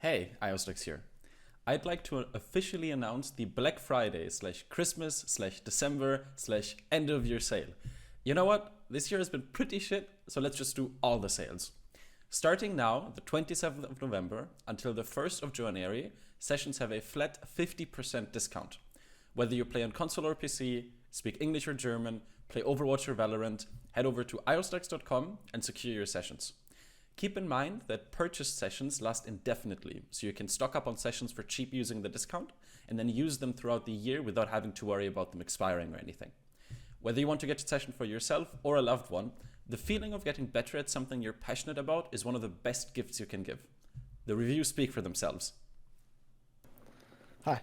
Hey, ioStux here. I'd like to officially announce the Black Friday slash Christmas slash December slash end of year sale. You know what? This year has been pretty shit, so let's just do all the sales. Starting now, the 27th of November until the 1st of January, sessions have a flat 50% discount. Whether you play on console or PC, speak English or German, play Overwatch or Valorant, head over to ioStux.com and secure your sessions. Keep in mind that purchased sessions last indefinitely, so you can stock up on sessions for cheap using the discount, and then use them throughout the year without having to worry about them expiring or anything. Whether you want to get a session for yourself or a loved one, the feeling of getting better at something you're passionate about is one of the best gifts you can give. The reviews speak for themselves. Hi.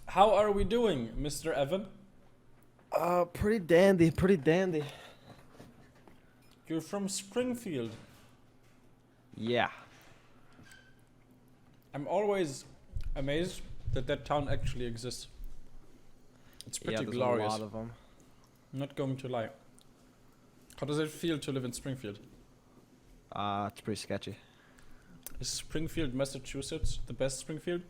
How are we doing, Mr. Evan? Pretty dandy, pretty dandy. You're from Springfield. Yeah. I'm always amazed that that town actually exists. It's pretty There's glorious. a lot of them. I'm not going to lie. How does it feel to live in Springfield? It's pretty sketchy. Is Springfield, Massachusetts the best Springfield?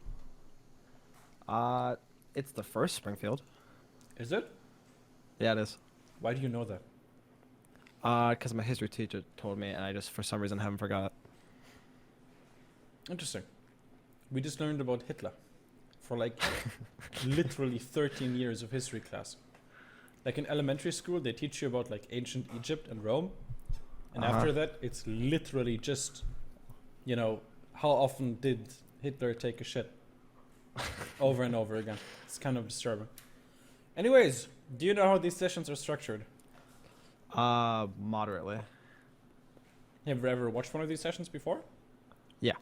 It's the first Springfield. Is it? Yeah, it is. Why do you know that? Because my history teacher told me, and I just, for some reason, haven't forgot. Interesting. We just learned about Hitler for like literally 13 years of history class. Like in elementary school, they teach you about like ancient Egypt and Rome. And after that, it's literally just, you know, how often did Hitler take a shit? Over and over again. It's kind of disturbing. Anyways, do you know how these sessions are structured? Moderately. Have you ever watched one of these sessions before? Yeah.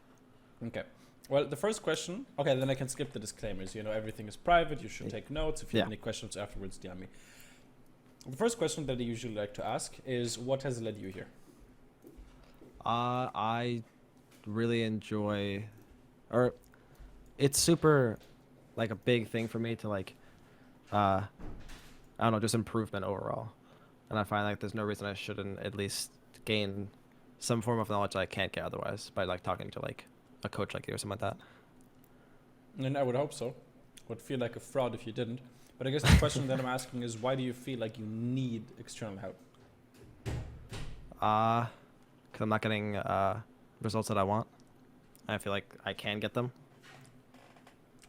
Okay. Well, the first question... Okay, then I can skip the disclaimers. You know, everything is private. You should take notes. If you have any questions afterwards, DM me. The first question that I usually like to ask is, what has led you here? I really enjoy... Or, it's super, like, a big thing for me to, like, I don't know, just improvement overall. And I find like there's no reason I shouldn't at least gain some form of knowledge that I can't get otherwise by like talking to like a coach like you or something like that. And I would hope so. Would feel like a fraud if you didn't. But I guess the question that I'm asking is, why do you feel like you need external help? Because I'm not getting results that I want. I feel like I can get them.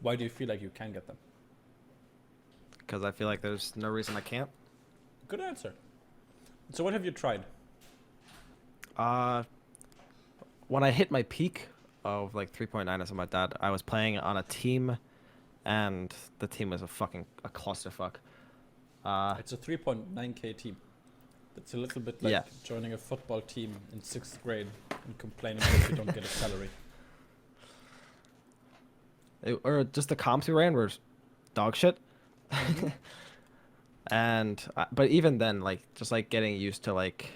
Why do you feel like you can get them? Because I feel like there's no reason I can't. Good answer. So what have you tried? When I hit my peak of like 3.9 or something like that, I was playing on a team, and the team was a clusterfuck. It's a 3.9k team. It's a little bit like joining a football team in 6th grade and complaining that you don't get a salary. Or just the comps we ran were dog shit. And but even then, like just like getting used to like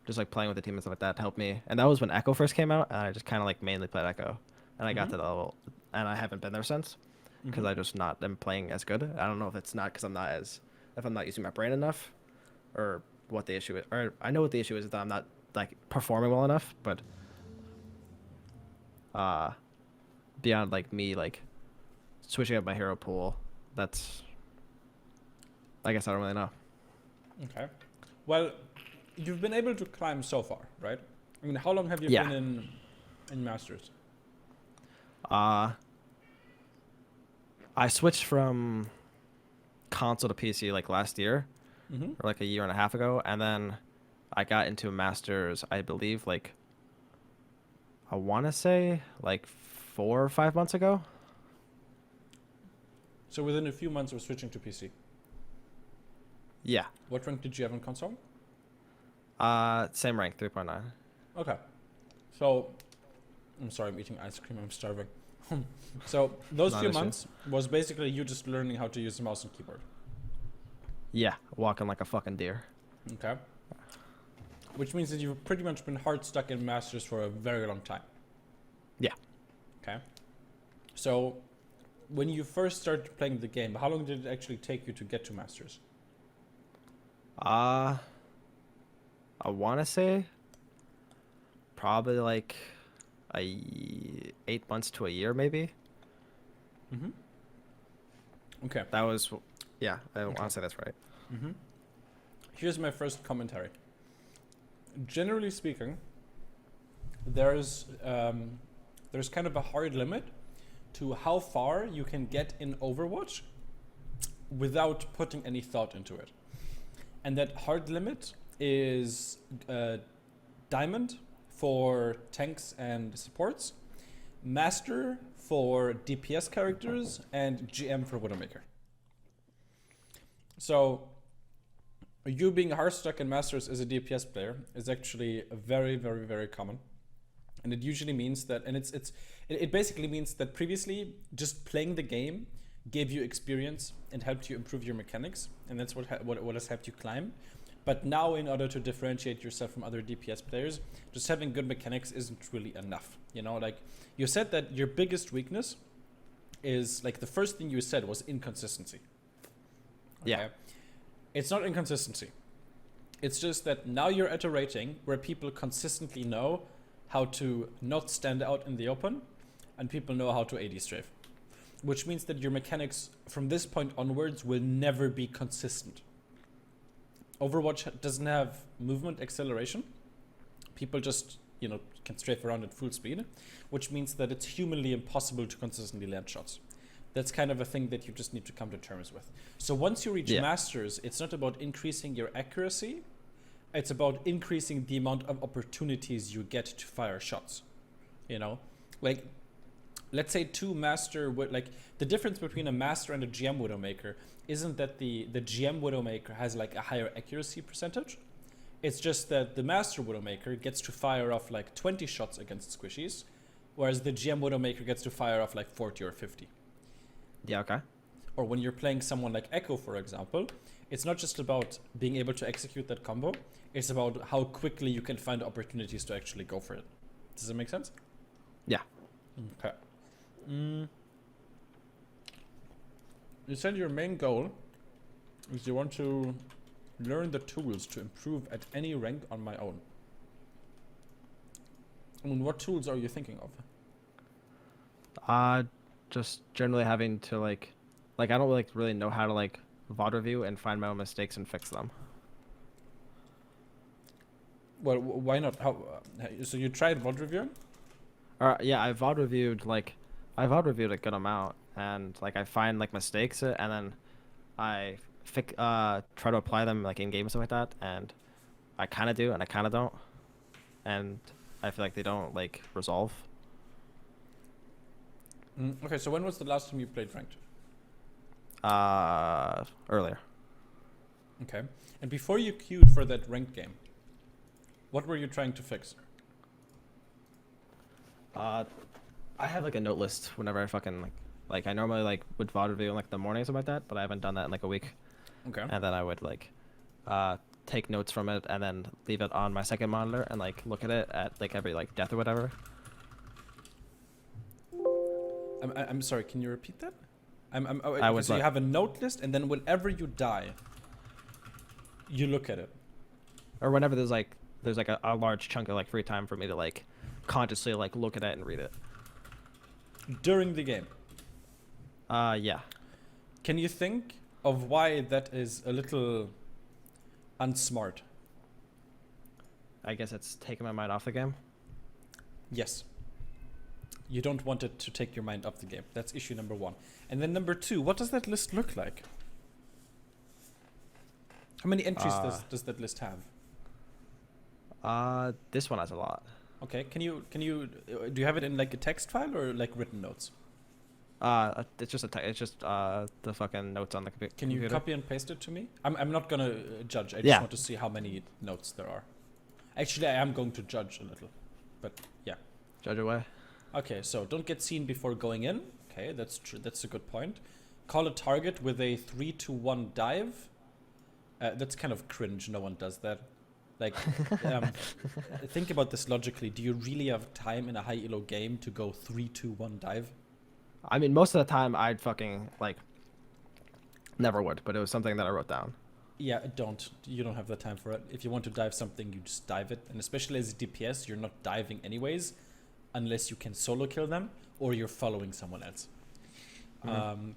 just like playing with the team and stuff like that helped me. And that was when Echo first came out, and I just kind of like mainly played Echo, and I got to the level, and I haven't been there since because I just not am playing as good. I don't know if it's not because if I'm not using my brain enough, or what the issue is. Or I know what the issue is, that I'm not like performing well enough, but beyond like me like switching up my hero pool, that's, I guess I don't really know. Okay. Well, you've been able to climb so far, right? I mean, how long have you been in Masters? I switched from console to PC like last year, or like a year and a half ago, and then I got into Masters, I believe, like, I want to say like 4 or 5 months ago. So within a few months of switching to PC? Yeah. What rank did you have in console? Same rank, 3.9. Okay. So, I'm sorry, I'm eating ice cream, I'm starving. So, those few months was basically you just learning how to use the mouse and keyboard. Yeah, walking like a fucking deer. Okay. Which means that you've pretty much been hard stuck in Masters for a very long time. Yeah. Okay. So, when you first started playing the game, how long did it actually take you to get to Masters? I want to say probably like 8 months to a year, maybe. Mm-hmm. Okay. That was, yeah, I Okay. want to say that's right. Mm-hmm. Here's my first commentary. Generally speaking, there's kind of a hard limit to how far you can get in Overwatch without putting any thought into it. And that hard limit is Diamond for tanks and supports, Master for DPS characters, and GM for Widowmaker. So you being hard stuck in Masters as a DPS player is actually very, very, very common. And it usually means that, and it basically means that previously just playing the game gave you experience and helped you improve your mechanics, and that's what has helped you climb. But now, in order to differentiate yourself from other DPS players, just having good mechanics isn't really enough. You know, like you said that your biggest weakness is, like, the first thing you said was inconsistency. Okay? Yeah. It's not inconsistency. It's just that now you're at a rating where people consistently know how to not stand out in the open, and people know how to AD strafe. Which means that your mechanics from this point onwards will never be consistent. Overwatch doesn't have movement acceleration. People just, can strafe around at full speed, which means that it's humanly impossible to consistently land shots. That's kind of a thing that you just need to come to terms with. So once you reach Masters, it's not about increasing your accuracy. It's about increasing the amount of opportunities you get to fire shots. Like, let's say two Master, the difference between a Master and a GM Widowmaker isn't that the GM Widowmaker has like a higher accuracy percentage. It's just that the Master Widowmaker gets to fire off like 20 shots against squishies, whereas the GM Widowmaker gets to fire off like 40 or 50. Yeah, okay. Or when you're playing someone like Echo, for example, it's not just about being able to execute that combo, it's about how quickly you can find opportunities to actually go for it. Does that make sense? Yeah. Okay. You said your main goal is you want to learn the tools to improve at any rank on my own. I mean, what tools are you thinking of? Just generally having to like I don't really know how to like VOD review and find my own mistakes and fix them. Well, why not? So you tried VOD reviewing? Yeah, I VOD reviewed a good amount, and like I find like mistakes, and then I try to apply them like in game and stuff like that, and I kind of do and I kind of don't, and I feel like they don't like resolve. Okay, so when was the last time you played ranked? Earlier. Okay, and before you queued for that ranked game, what were you trying to fix? I have like a note list whenever I fucking like I normally like would VOD review in like the morning or something like that, but I haven't done that in like a week. Okay. And then I would like take notes from it and then leave it on my second monitor and like look at it at like every like death or whatever. I'm sorry, can you repeat that? So you like, have a note list, and then whenever you die, you look at it. or whenever there's like a large chunk of like free time for me to like consciously like look at it and read it. During the game. Yeah. Can you think of why that is a little unsmart? I guess it's taking my mind off the game. Yes. You don't want it to take your mind off the game. That's issue number one. And then number two, what does that list look like? How many entries does that list have? This one has a lot. Okay, do you have it in like a text file or like written notes? It's just the fucking notes on the computer. Can you copy and paste it to me? I'm not gonna judge. I just want to see how many notes there are. Actually, I am going to judge a little, but yeah. Judge away. Okay, so don't get seen before going in. Okay, that's true. That's a good point. Call a target with a 3-1 dive. That's kind of cringe. No one does that. Like, think about this logically. Do you really have time in a high elo game to go 3-1 dive? I mean, most of the time I'd fucking like never would, but it was something that I wrote down. Yeah, don't. You don't have the time for it. If you want to dive something, you just dive it. And especially as a DPS, you're not diving anyways. unless you can solo kill them or you're following someone else. Mhm.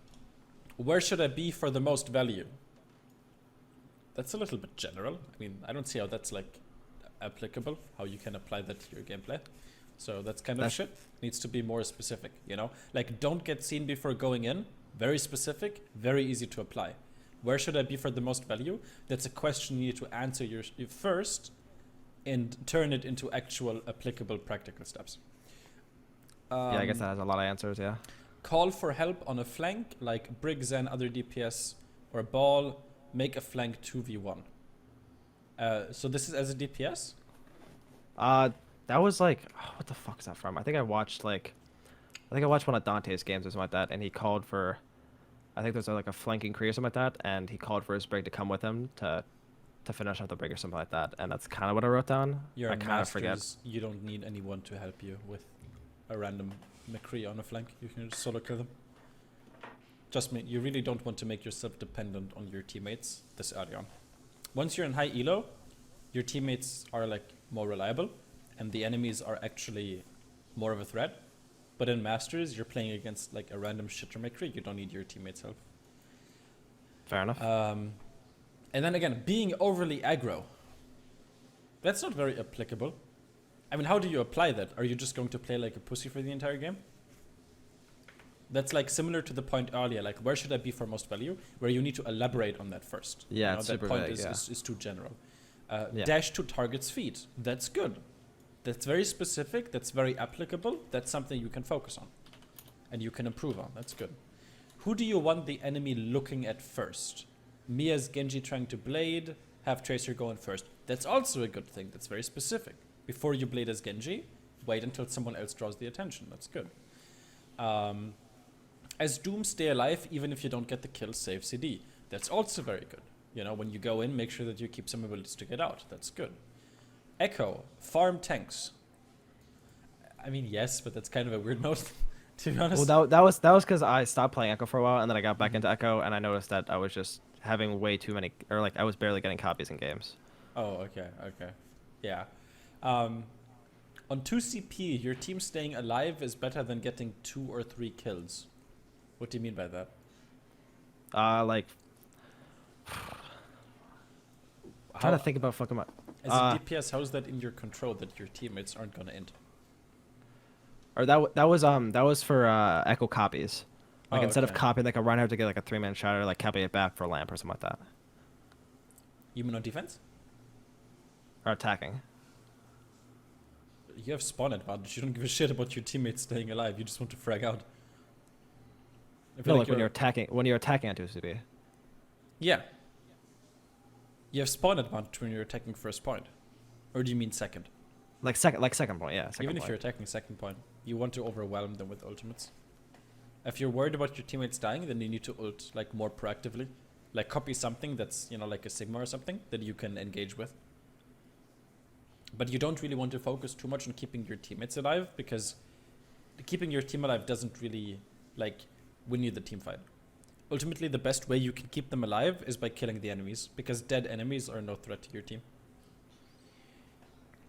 Where should I be for the most value? That's a little bit general. I mean, I don't see how that's like applicable, how you can apply that to your gameplay. So that's kind of That's- shit. Needs to be more specific, you know? Like, don't get seen before going in. Very specific, very easy to apply. Where should I be for the most value? That's a question you need to answer you first and turn it into actual applicable practical steps. Yeah, I guess that has a lot of answers. Yeah. Call for help on a flank, like Brig, Zen, other DPS, or Ball. Make a flank 2v1. So this is as a DPS? That was like, what the fuck is that from? I think I watched one of Dante's games or something like that, and he called for, I think there's like a flanking Kree or something like that, and he called for his Brig to come with him to finish off the Brig or something like that, and that's kind of what I wrote down. You're I a kind of forget. masters. You don't need anyone to help you with a random McCree on a flank. You can just solo kill them. Just me. You really don't want to make yourself dependent on your teammates this early on. Once you're in high elo, your teammates are like more reliable, and the enemies are actually more of a threat. But in masters, you're playing against like a random shitter McCree. You don't need your teammates' help. Fair enough. And then again, being overly aggro. That's not very applicable. I mean, how do you apply that? Are you just going to play like a pussy for the entire game? That's like similar to the point earlier, like where should I be for most value? Where you need to elaborate on that first. Yeah, you know, it's that super point vague, is too general. Yeah. Dash to target's feet. That's good. That's very specific. That's very applicable. That's something you can focus on. And you can improve on. That's good. Who do you want the enemy looking at first? Me as Genji trying to blade, have Tracer going first. That's also a good thing. That's very specific. Before you blade as Genji, wait until someone else draws the attention. That's good. As Doom, stay alive even if you don't get the kill, save CD. That's also very good. You know, when you go in, make sure that you keep some abilities to get out. That's good. Echo, farm tanks. I mean, yes, but that's kind of a weird note, to be honest. Well, that was because I stopped playing Echo for a while, and then I got back into Echo, and I noticed that I was just having way too many, or like I was barely getting copies in games. Oh, okay. Yeah. On 2CP, your team staying alive is better than getting 2 or 3 kills. What do you mean by that? Like, trying to think about fucking my. As a DPS, how's that in your control that your teammates aren't gonna end? Or that was for Echo copies. Like instead of okay. copying like a Reinhardt to get like a 3-man shatter, like copy it back for a lamp or something like that. You mean on defense? Or attacking. You have spawn advantage. You don't give a shit about your teammates staying alive. You just want to frag out. I feel No, like when you're attacking on 2CP. Yeah. You have spawn advantage when you're attacking first point. Or do you mean second? Like second point, yeah. Even if you're attacking second point, you want to overwhelm them with ultimates. If you're worried about your teammates dying, then you need to ult like more proactively. Like copy something that's, you know, like a Sigma or something that you can engage with. But you don't really want to focus too much on keeping your teammates alive, because keeping your team alive doesn't really like win you the team fight. Ultimately, the best way you can keep them alive is by killing the enemies, because dead enemies are no threat to your team.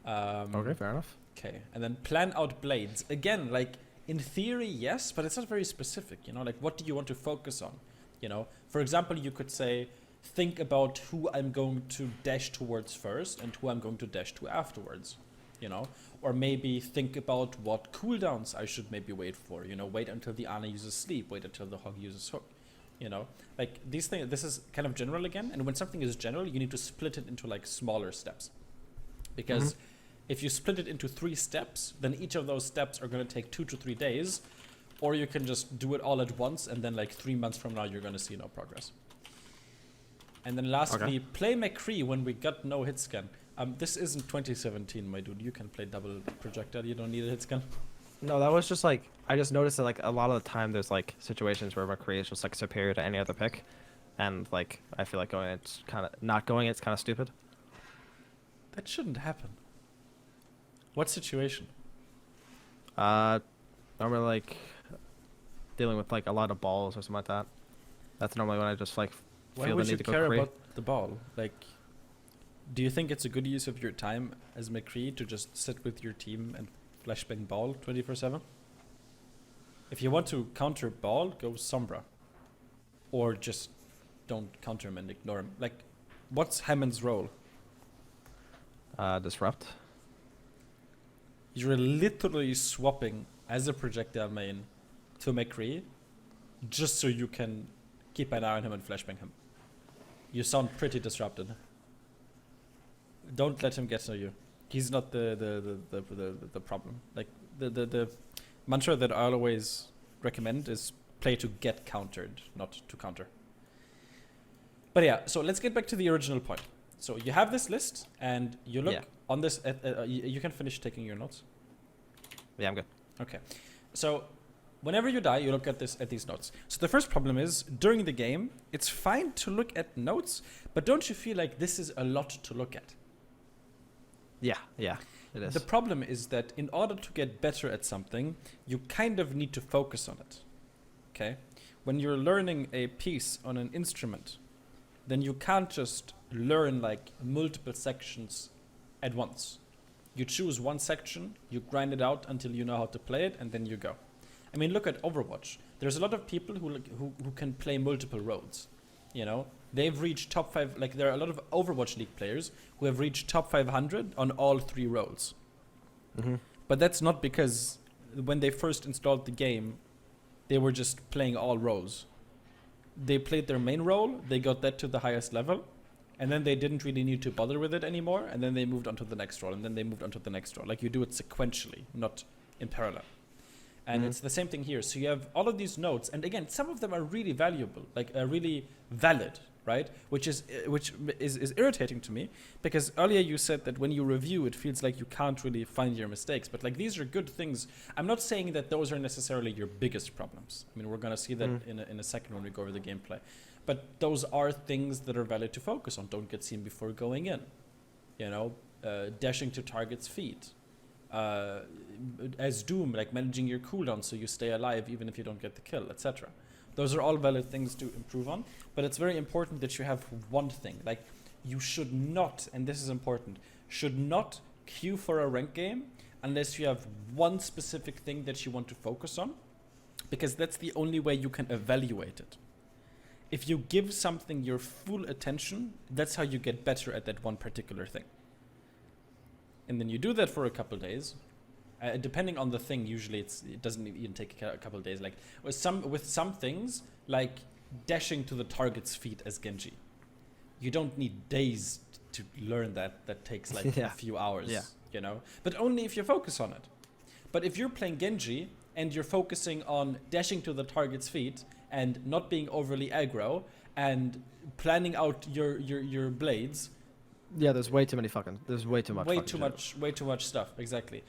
Okay, fair enough. Okay, and then plan out blades. Again, like, in theory, yes, but it's not very specific, you know? Like, what do you want to focus on? You know, for example, you could say, think about who I'm going to dash towards first and who I'm going to dash to afterwards, you know? Or maybe think about what cooldowns I should maybe wait for, you know? Wait until the Ana uses sleep, wait until the Hog uses hook, you know? Like, these things, this is kind of general again, and when something is general, you need to split it into, like, smaller steps. Because if you split it into 3 steps, then each of those steps are going to take 2 to 3 days, or you can just do it all at once, and then like 3 months from now, you're going to see no progress. And then lastly, play McCree when we got no hit scan. This isn't 2017, my dude. You can play double projectile. You don't need a hit scan. No, that was just like, I just noticed that like a lot of the time there's like situations where McCree is just like superior to any other pick. And like, I feel like going it's kind of, not going it's kind of stupid. That shouldn't happen. What situation? Normally like dealing with like a lot of balls or something like that. That's normally when I just like Why feel the would need you to go care McCree. about the ball? Like, do you think it's a good use of your time as McCree to just sit with your team and flashbang ball 24/7. If you want to counter ball, go Sombra. Or just don't counter him and ignore him. Like, what's Hammond's role? Disrupt. You're literally swapping as a projectile main to McCree just so you can keep an eye on him and flashbang him. You sound pretty disrupted. Don't let him get to you. He's not the problem. Like the mantra that I always recommend is play to get countered, not to counter. But yeah, so let's get back to the original point. So you have this list, and you look on this. You can finish taking your notes. Yeah, I'm good. Okay, so whenever you die, you look at these notes. So the first problem is during the game, it's fine to look at notes, but don't you feel like this is a lot to look at? Yeah, it is. The problem is that in order to get better at something, you kind of need to focus on it. Okay, when you're learning a piece on an instrument, then you can't just learn like multiple sections at once. You choose one section, you grind it out until you know how to play it, and then you go. I mean, look at Overwatch. There's a lot of people who can play multiple roles. You know, they've reached top 5. Like, there are a lot of Overwatch League players who have reached top 500 on all 3 roles. Mm-hmm. But that's not because when they first installed the game, they were just playing all roles. They played their main role, they got that to the highest level, and then they didn't really need to bother with it anymore, and then they moved on to the next role, and then they moved on to the next role. Like, you do it sequentially, not in parallel. And it's the same thing here. So you have all of these notes, and again, some of them are really valuable, like really valid, right? Which is irritating to me, because earlier you said that when you review, it feels like you can't really find your mistakes. But like, these are good things. I'm not saying that those are necessarily your biggest problems. I mean, we're gonna see that in a second when we go over the gameplay. But those are things that are valid to focus on. Don't get seen before going in. You know, dashing to target's feet. As Doom, like managing your cooldown so you stay alive even if you don't get the kill, etc. Those are all valid things to improve on, but it's very important that you have one thing. Like, you should not, and this is important, should not queue for a rank game unless you have one specific thing that you want to focus on, because that's the only way you can evaluate it. If you give something your full attention, that's how you get better at that one particular thing. And then you do that for a couple days. Depending on the thing, usually it doesn't even take a couple of days. Like with some things, like dashing to the target's feet as Genji, you don't need days to learn that. That takes like a few hours, you know. But only if you focus on it. But if you're playing Genji and you're focusing on dashing to the target's feet and not being overly aggro and planning out your blades. Yeah, there's way too much. Way too much stuff. Exactly.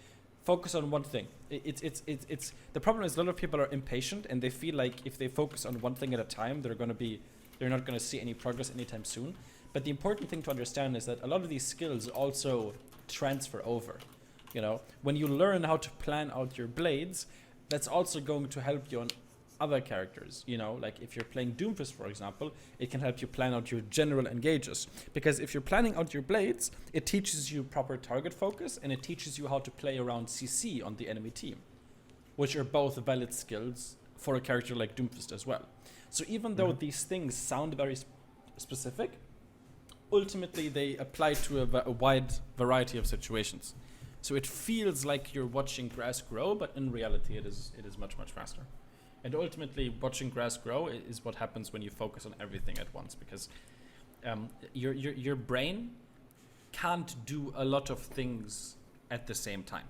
Focus on one thing. It's the problem is a lot of people are impatient and they feel like if they focus on one thing at a time, they're not gonna see any progress anytime soon. But the important thing to understand is that a lot of these skills also transfer over. You know, when you learn how to plan out your blades, that's also going to help you on other characters. You know, like if you're playing Doomfist, for example, it can help you plan out your general engages. Because if you're planning out your blades, it teaches you proper target focus and it teaches you how to play around CC on the enemy team, which are both valid skills for a character like Doomfist as well. So even though these things sound very specific, ultimately they apply to a wide variety of situations. So it feels like you're watching grass grow, but in reality it is much, much faster. And ultimately, watching grass grow is what happens when you focus on everything at once, because your brain can't do a lot of things at the same time.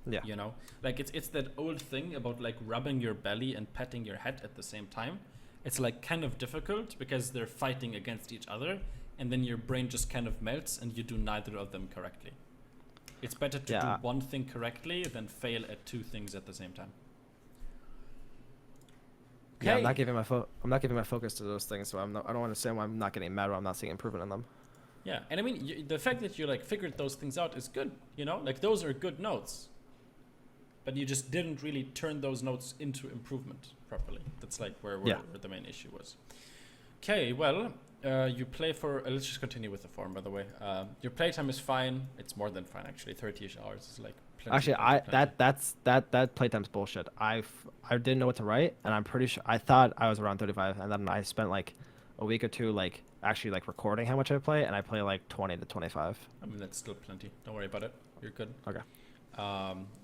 Yeah. You know, like it's that old thing about like rubbing your belly and patting your head at the same time. It's like kind of difficult because they're fighting against each other, and then your brain just kind of melts and you do neither of them correctly. It's better to do one thing correctly than fail at two things at the same time. Okay. Yeah, I'm not giving my focus to those things, so I don't understand why I'm not getting mad or I'm not seeing improvement in them. Yeah, and I mean, the fact that you like figured those things out is good. You know, like those are good notes, but you just didn't really turn those notes into improvement properly. That's like where the main issue was. Okay, well, You play for. Let's just continue with the form, by the way. Your playtime is fine. It's more than fine, actually. 30-ish hours is like plenty. Actually, that playtime's bullshit. I didn't know what to write, and I'm pretty sure I thought I was around 35, and then I spent like a week or two like actually like recording how much I play, and I play like 20 to 25. I mean, that's still plenty. Don't worry about it. You're good. Okay.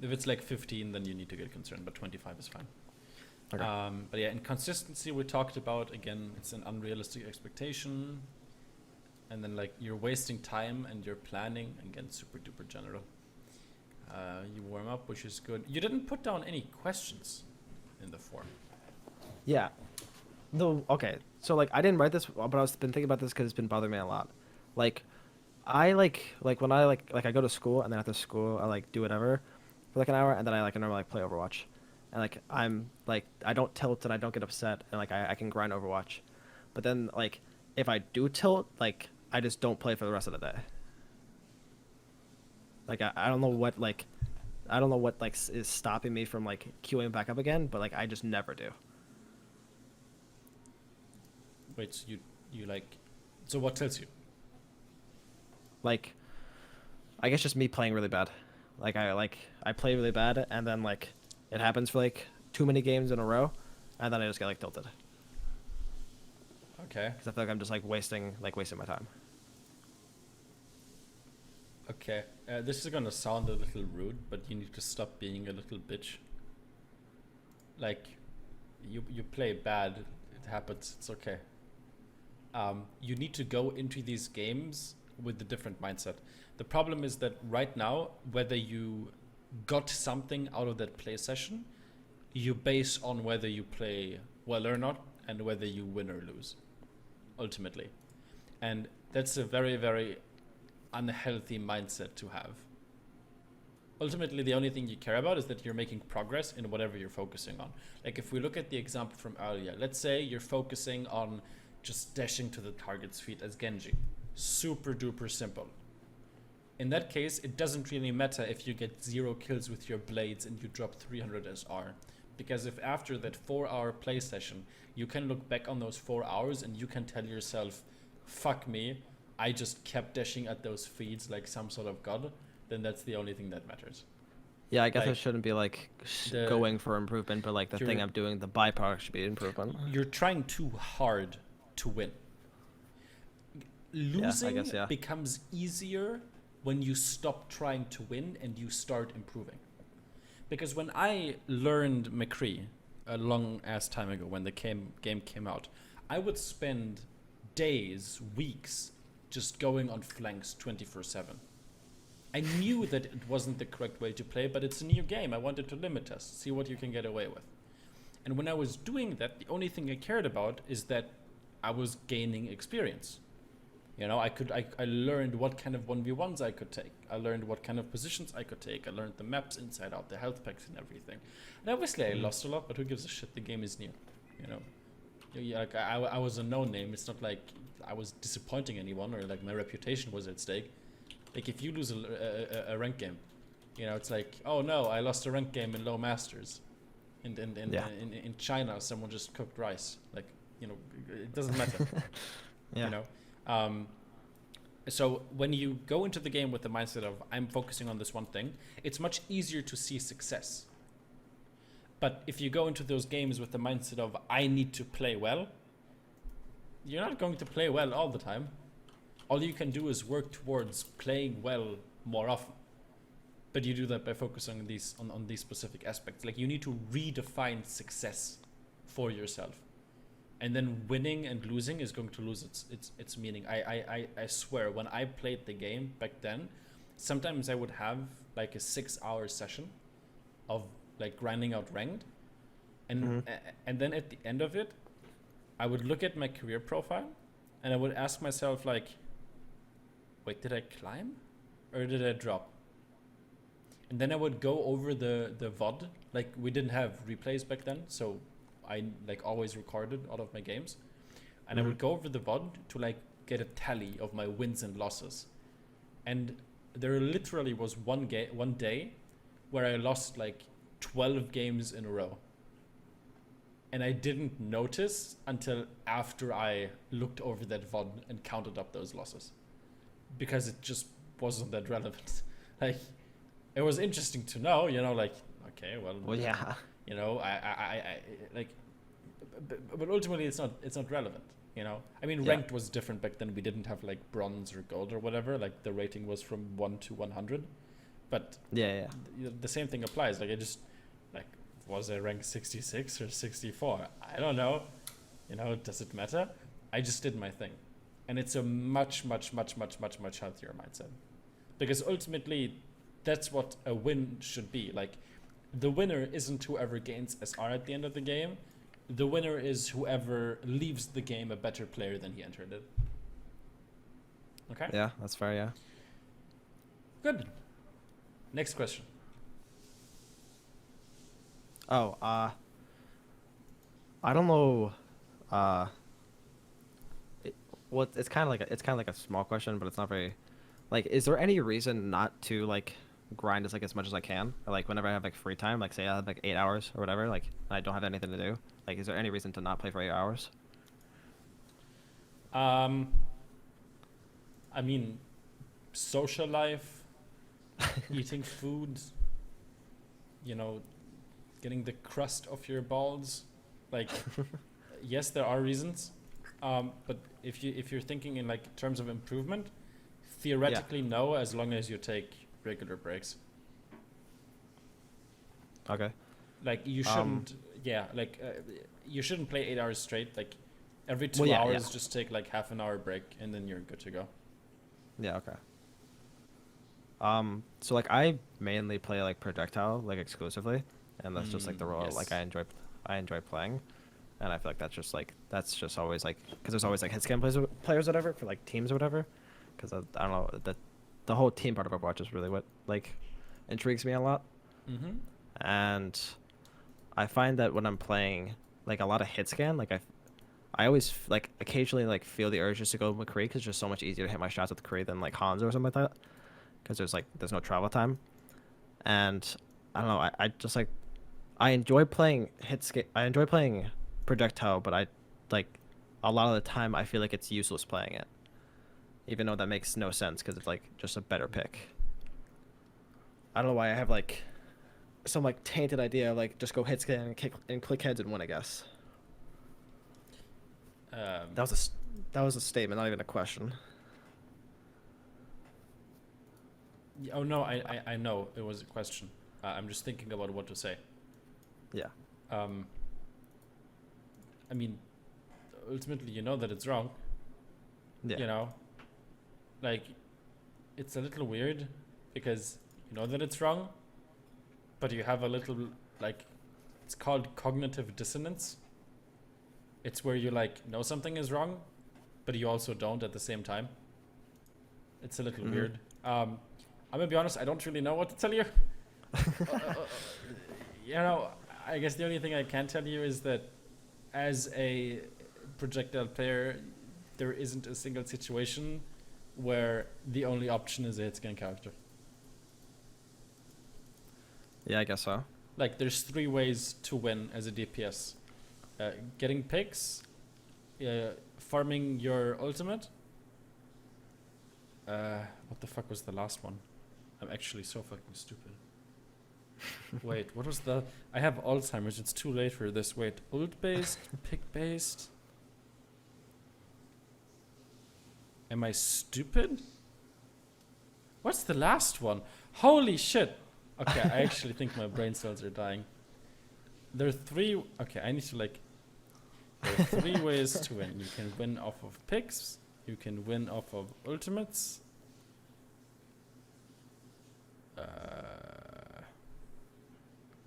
If it's like 15, then you need to get concerned, but 25 is fine. Okay. But yeah, inconsistency we talked about. Again, it's an unrealistic expectation. And then like you're wasting time and you're planning. Again, super duper general. You warm up, which is good. You didn't put down any questions in the form. Yeah. No. Okay. So like I didn't write this, but I've been thinking about this because it's been bothering me a lot. Like, I like when I like I go to school and then after school I like do whatever for like an hour and then I normally like play Overwatch. And like I'm like I don't tilt and I don't get upset and like I can grind Overwatch, but then like if I do tilt, like I just don't play for the rest of the day. Like I don't know what like is stopping me from like queuing back up again, but like I just never do. Wait, so you like, so what tilts you? Like I guess just me playing really bad. Like I play really bad and then like it happens for like too many games in a row, and then I just get like tilted. Okay. Because I feel like I'm just like wasting my time. Okay. This is gonna sound a little rude, but you need to stop being a little bitch. Like, you play bad. It happens. It's okay. You need to go into these games with a different mindset. The problem is that right now, whether you got something out of that play session, you base on whether you play well or not and whether you win or lose, ultimately. And that's a very, very unhealthy mindset to have. Ultimately, the only thing you care about is that you're making progress in whatever you're focusing on. Like if we look at the example from earlier, let's say you're focusing on just dashing to the target's feet as Genji. Super duper simple. In that case, it doesn't really matter if you get 0 kills with your blades and you drop 300 SR. Because if after that 4-hour play session, you can look back on those 4 hours and you can tell yourself, fuck me, I just kept dashing at those feeds like some sort of god, then that's the only thing that matters. Yeah, I guess Like, I shouldn't be like going for improvement, but like the thing I'm doing, the byproduct should be improvement. You're trying too hard to win. Losing becomes easier when you stop trying to win and you start improving. Because when I learned McCree a long ass time ago, when the game came out, I would spend days, weeks, just going on flanks 24/7. I knew that it wasn't the correct way to play, but it's a new game. I wanted to limit test, see what you can get away with. And when I was doing that, the only thing I cared about is that I was gaining experience. You know, I learned what kind of 1v1s I could take. I learned what kind of positions I could take. I learned the maps inside out, the health packs and everything. And obviously I lost a lot, but who gives a shit? The game is new, you know. Like I was a no-name. It's not like I was disappointing anyone or like my reputation was at stake. Like if you lose a rank game, you know, it's like, oh no, I lost a rank game in low masters. In China, someone just cooked rice. Like, you know, it doesn't matter. Yeah. You know. So when you go into the game with the mindset of I'm focusing on this one thing, it's much easier to see success. But if you go into those games with the mindset of I need to play well, you're not going to play well all the time. All you can do is work towards playing well more often. But you do that by focusing on these specific aspects. Like you need to redefine success for yourself. And then winning and losing is going to lose its meaning. I swear, when I played the game back then, sometimes I would have like a 6-hour session of like grinding out ranked. And and then at the end of it, I would look at my career profile and I would ask myself like, wait, did I climb or did I drop? And then I would go over the VOD. Like we didn't have replays back then, so I like always recorded all of my games, and I would go over the VOD to like get a tally of my wins and losses. And there literally was one day where I lost like 12 games in a row. and I didn't notice until after I looked over that VOD and counted up those losses, because it just wasn't that relevant. Like, it was interesting to know, like, okay, Well, yeah. I like, but ultimately it's not relevant. I mean, Yeah. ranked was different back then. We didn't have like bronze or gold or whatever. Like, the rating was from 1 to 100, but Yeah. the same thing applies. Like, I just, like, was I ranked 66 or 64? I don't know. Does it matter? I just did my thing, and it's a much healthier mindset, because ultimately that's what a win should be. Like, the winner isn't whoever gains SR at the end of the game. The winner is whoever leaves the game a better player than he entered it. Okay? Yeah, that's fair. Yeah. Good. Next question. Oh, I don't know. Well, it's kind of like a small question, but it's not very. Like, is there any reason not to like grind as much as I can? Or, like, whenever I have like free time, like say I have like 8 hours or whatever, like, and I don't have anything to do. Like, is there any reason to not play for 8 hours? I mean, social life, eating food, getting the crust off your balls. Like, yes, there are reasons. But if you're thinking in like terms of improvement, theoretically no, as long as you take regular breaks. Okay. Like, you shouldn't, you shouldn't play 8 hours straight. Like, every 2 Well, yeah, hours, yeah. just take like half an hour break, and then you're good to go. Yeah. Okay. So like I mainly play like projectile like exclusively, and that's just like the role Yes. like I enjoy playing, and I feel like that's just always like because there's always like hit scan players whatever for like teams or whatever, because I don't know the whole team part of Overwatch is really what like intrigues me a lot, Mm-hmm. and I find that when I'm playing like a lot of hit scan I always like occasionally like feel the urge just to go McCree because it's just so much easier to hit my shots with McCree than like Hanzo or something like that, because there's no travel time, and I don't know. I just like I enjoy playing I enjoy playing projectile, but I like a lot of the time I feel like it's useless playing it, even though that makes no sense because it's like just a better pick. I don't know why I have like some like tainted idea of like just go hit scan and kick and click heads and win. I guess that was a statement, not even a question. Oh no, I know it was a question. I'm just thinking about what to say. Yeah. Um, I mean, ultimately, you know that it's wrong. Yeah. Like, it's a little weird because you know that it's wrong, but you have a little, like, it's called cognitive dissonance. It's where you like know something is wrong, but you also don't at the same time. It's a little weird. I'm gonna be honest, I don't really know what to tell you. You know, I guess the only thing I can tell you is that as a projectile player, there isn't a single situation where the only option is a hit scan character. Yeah, I guess so. Like, there's 3 ways to win as a DPS. Getting picks, farming your ultimate. What the fuck was the last one? I'm actually so fucking stupid. Wait, what was the... I have Alzheimer's, it's too late for this. Wait, ult-based, pick-based? Am I stupid? What's the last one? Holy shit! Okay, I actually think my brain cells are dying. There are 3... Okay, I need to like... There are 3 ways to win. You can win off of picks, you can win off of ultimates.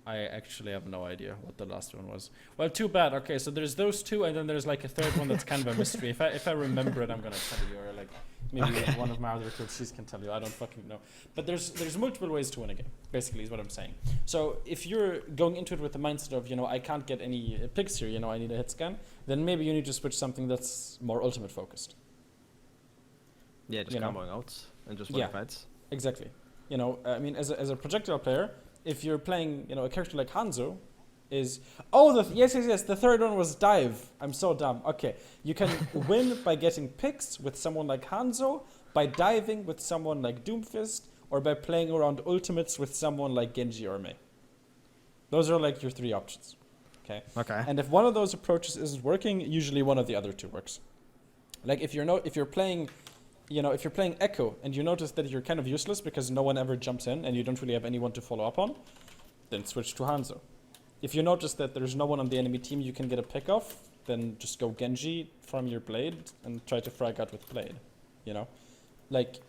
I actually have no idea what the last one was. Well, too bad. Okay, so there's those 2, and then there's like a 3rd one that's kind of a mystery. If I remember it, I'm gonna tell you, or like maybe one of my other coaches can tell you. I don't fucking know. But there's multiple ways to win a game. Basically, is what I'm saying. So if you're going into it with the mindset of I can't get any picks here, I need a hit scan, then maybe you need to switch something that's more ultimate focused. Yeah, just comboing ults and just winning fights. Exactly. I mean, as a projectile player, if you're playing, a character like Hanzo, is yes. The third one was dive. I'm so dumb. Okay, you can win by getting picks with someone like Hanzo, by diving with someone like Doomfist, or by playing around ultimates with someone like Genji or Mei. Those are like your three options. Okay. Okay. And if one of those approaches isn't working, usually one of the other two works. Like if you're playing Echo and you notice that you're kind of useless because no one ever jumps in and you don't really have anyone to follow up on, then switch to Hanzo. If you notice that there's no one on the enemy team you can get a pick off, then just go Genji, farm your Blade, and try to frag out with Blade. You know? Like,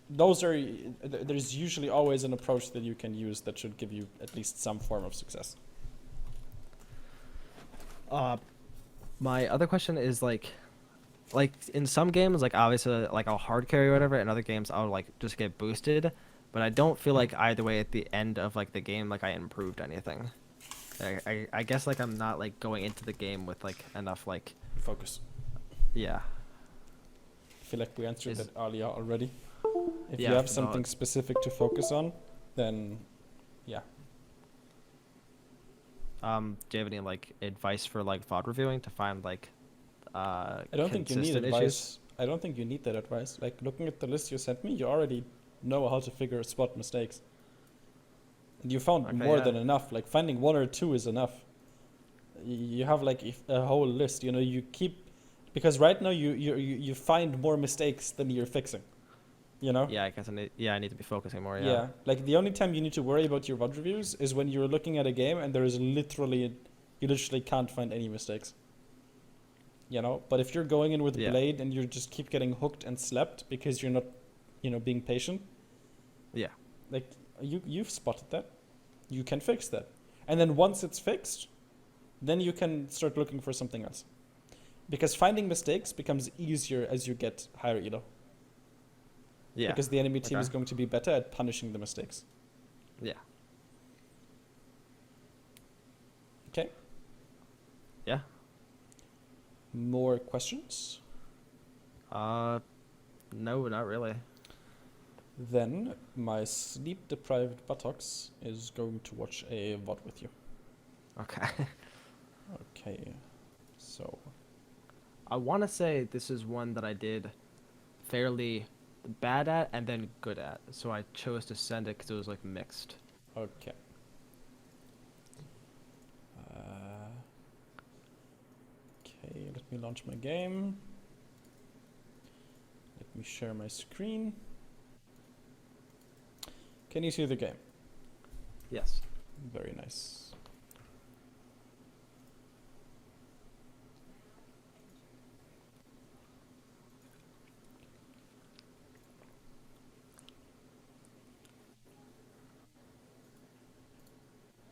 there's usually always an approach that you can use that should give you at least some form of success. My other question is like in some games, like obviously like I'll hard carry or whatever. In other games, I'll like just get boosted, but I don't feel like either way at the end of like the game like I improved anything. I guess like I'm not like going into the game with like enough like focus. Yeah. I feel like we answered that earlier already. If Yeah, you have something specific to focus on, then yeah. Do you have any like advice for like VOD reviewing to find like I don't think you need advice. Issues? I don't think you need that advice. Like looking at the list you sent me, you already know how to spot mistakes. And you found more than enough. Like finding one or two is enough. You have like a whole list. You know, you keep, because right now you find more mistakes than you're fixing. You know? Yeah, I guess I need to be focusing more. Yeah. Like the only time you need to worry about your VOD reviews is when you're looking at a game and you literally can't find any mistakes. You know, but if you're going in with Blade and you just keep getting hooked and slept because you're not, being patient. Yeah. Like you've spotted that. You can fix that. And then once it's fixed, then you can start looking for something else. Because finding mistakes becomes easier as you get higher elo. Yeah. Because the enemy team is going to be better at punishing the mistakes. Yeah. Okay. Yeah. More questions? No, not really. Then my sleep-deprived buttocks is going to watch a VOD with you. Okay. Okay. So. I want to say this is one that I did fairly bad at and then good at. So I chose to send it because it was like mixed. Okay. Okay, let me launch my game. Let me share my screen. Can you see the game? Yes. Very nice.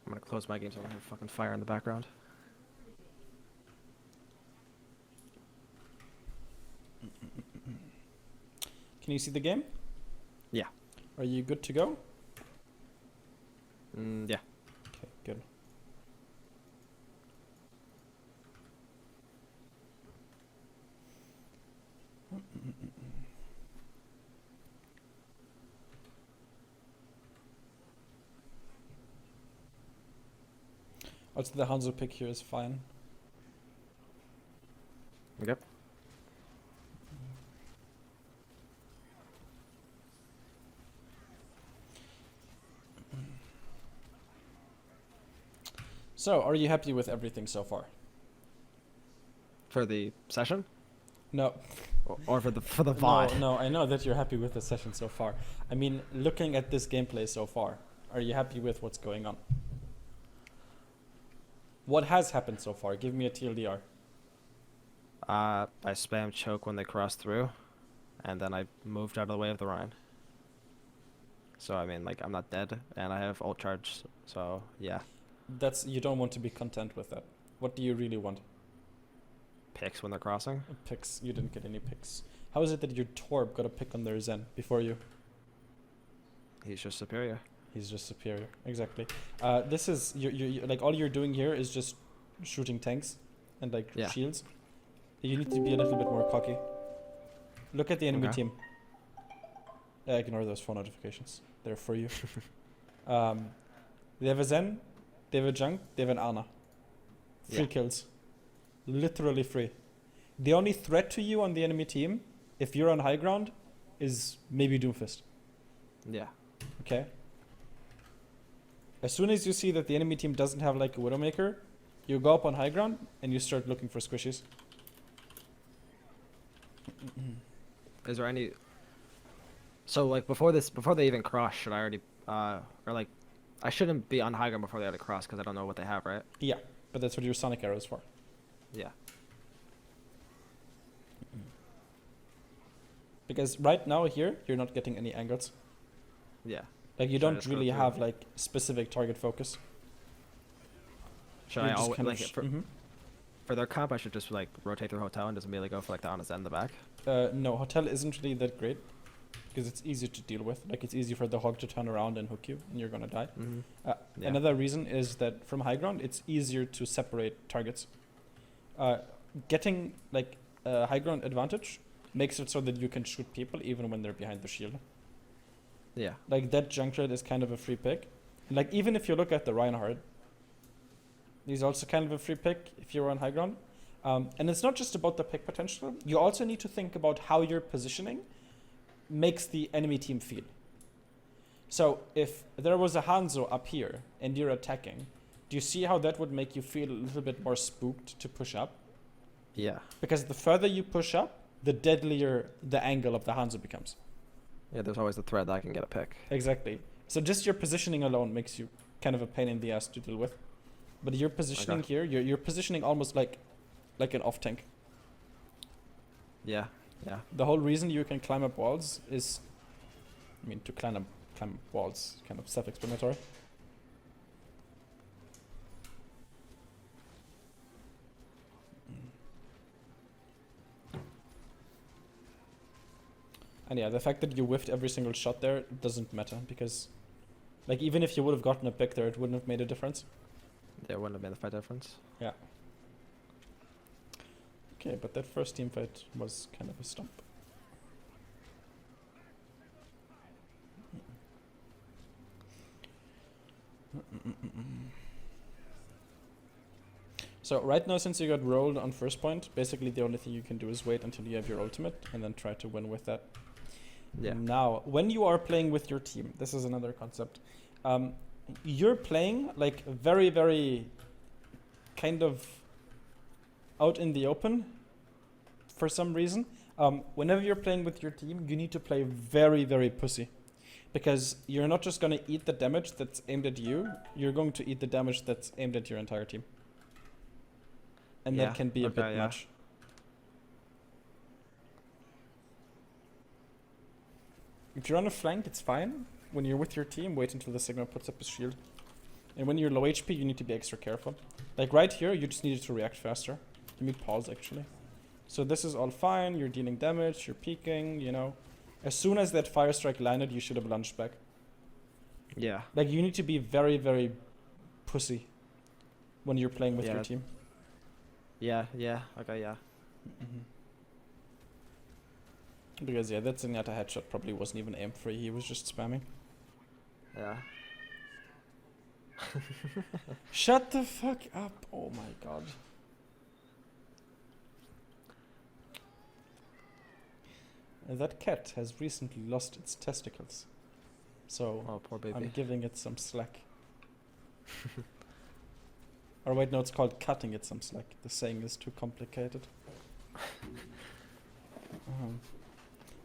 I'm gonna close my game so I don't have fucking fire in the background. Can you see the game? Yeah. Are you good to go? Yeah. Okay, good. Also, the Hanzo pick here is fine. Yep. So, are you happy with everything so far? For the session? No. Or for the VOD? No, I know that you're happy with the session so far. I mean, looking at this gameplay so far, are you happy with what's going on? What has happened so far? Give me a TLDR. I spammed choke when they crossed through, and then I moved out of the way of the Rhine. So, I mean, like, I'm not dead, and I have ult charge, so, yeah. You don't want to be content with that. What do you really want? Picks when they're crossing? Picks. You didn't get any picks. How is it that your Torb got a pick on their Zen before you? He's just superior. He's just superior. Exactly. This is you like all you're doing here is just shooting tanks and like shields. You need to be a little bit more cocky. Look at the enemy team. Ignore those phone notifications. They're for you. They have a Zen. they have a junk, they have an Ana. Free Yeah. kills. Literally free. The only threat to you on the enemy team, if you're on high ground, is maybe Doomfist. Yeah. Okay? As soon as you see that the enemy team doesn't have like a Widowmaker, you go up on high ground and you start looking for squishies. Is there any? So like before they even cross, should I already or like, I shouldn't be on high ground before they had to cross because I don't know what they have, right? Yeah, but that's what your Sonic Arrow is for. Yeah. Because right now here, you're not getting any angles. Yeah. Like you Should I don't just go really through? have like specific target focus. Should You're I just always kind of like for their comp? I should just like rotate through hotel and just immediately go for like the honest end in the back. No, Hotel isn't really that great because it's easy to deal with. Like it's easy for the hog to turn around and hook you, and you're gonna die. Mm-hmm. Yeah. Another reason is that from high ground, it's easier to separate targets. Getting like a high ground advantage makes it so that you can shoot people even when they're behind the shield. Yeah. Like that Junkrat is kind of a free pick. Like even if you look at the Reinhardt, he's also kind of a free pick if you're on high ground. And it's not just about the pick potential. You also need to think about how your positioning makes the enemy team feel. So if there was a Hanzo up here and you're attacking, do you see how that would make you feel a little bit more spooked to push up? Yeah. Because the further you push up, the deadlier the angle of the Hanzo becomes. Yeah. There's always the threat that I can get a pick. Exactly. So just your positioning alone makes you kind of a pain in the ass to deal with. But your positioning Okay. here, you're positioning almost like an off tank. Yeah. Yeah. The whole reason you can climb up walls is, I mean, to climb up walls, kind of self-explanatory. And yeah, the fact that you whiffed every single shot there doesn't matter because, like, even if you would have gotten a pick there, it wouldn't have made a difference. Yeah. Wouldn't have made the fight difference. Yeah. Okay, but that first team fight was kind of a stomp. So right now, since you got rolled on first point, basically the only thing you can do is wait until you have your ultimate and then try to win with that. Yeah. Now, when you are playing with your team, this is another concept. You're playing like very, very kind of out in the open for some reason. Whenever you're playing with your team, you need to play very, very pussy. Because you're not just going to eat the damage that's aimed at you, you're going to eat the damage that's aimed at your entire team. And Yeah, that can be a bit okay, yeah. much. If you're on a flank, it's fine. When you're with your team, wait until the Sigma puts up his shield. And when you're low HP, you need to be extra careful. Like right here, you just needed to react faster. Give me pause, actually. So this is all fine. You're dealing damage. You're peeking, you know. As soon as that fire strike landed, you should have lunged back. Yeah. Like, you need to be very, very pussy when you're playing with Yeah. your team. Yeah. Yeah. Okay. Yeah. Because, yeah, that Zenyatta headshot probably wasn't even aim free. He was just spamming. Yeah. Shut the fuck up. Oh my god. That cat has recently lost its testicles. So, Oh, poor baby. I'm giving it some slack. Or wait, no, it's called cutting it some slack. The saying is too complicated.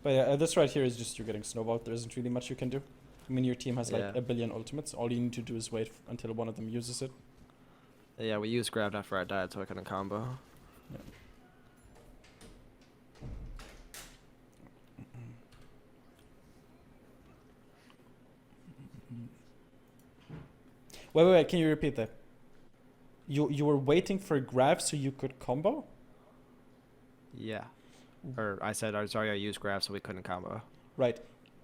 But yeah, this right here is just you're getting snowballed. There isn't really much you can do. I mean, your team has like Yeah. a billion ultimates. All you need to do is wait until one of them uses it. Yeah. We used grabbed after I died, so I couldn't combo. Wait, can you repeat that? You were waiting for a grab so you could combo? Yeah. Or I said, sorry, I used grab, so we couldn't combo. Right.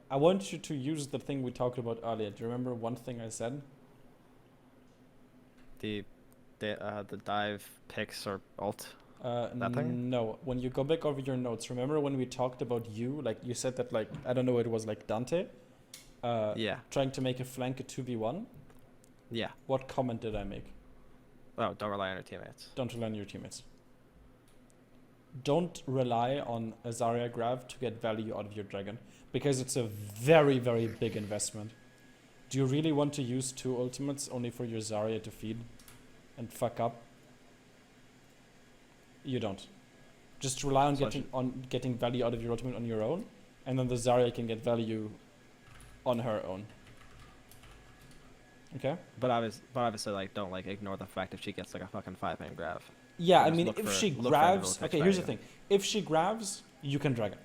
I want you to use the thing we talked about earlier. Do you remember one thing I said? The dive picks or ult. That thing? No. When you go back over your notes, remember when we talked about you? Like, you said that, like, I don't know, it was like Dante? Yeah. Trying to make a flank a 2v1? Yeah. What comment did I make? Oh, don't rely on your teammates. Don't rely on your teammates. Don't rely on a Zarya grab to get value out of your dragon, because it's a very, very big investment. Do you really want to use 2 ultimates only for your Zarya to feed and fuck up? You don't. Just rely on getting value out of your ultimate on your own, and then the Zarya can get value on her own. Okay? But obviously, like, don't like ignore the fact if she gets like a fucking 5-man grab. Yeah, Or I just mean, look if for- she look for grabs... individual Okay, here's the value. thing. If she grabs, you can dragon.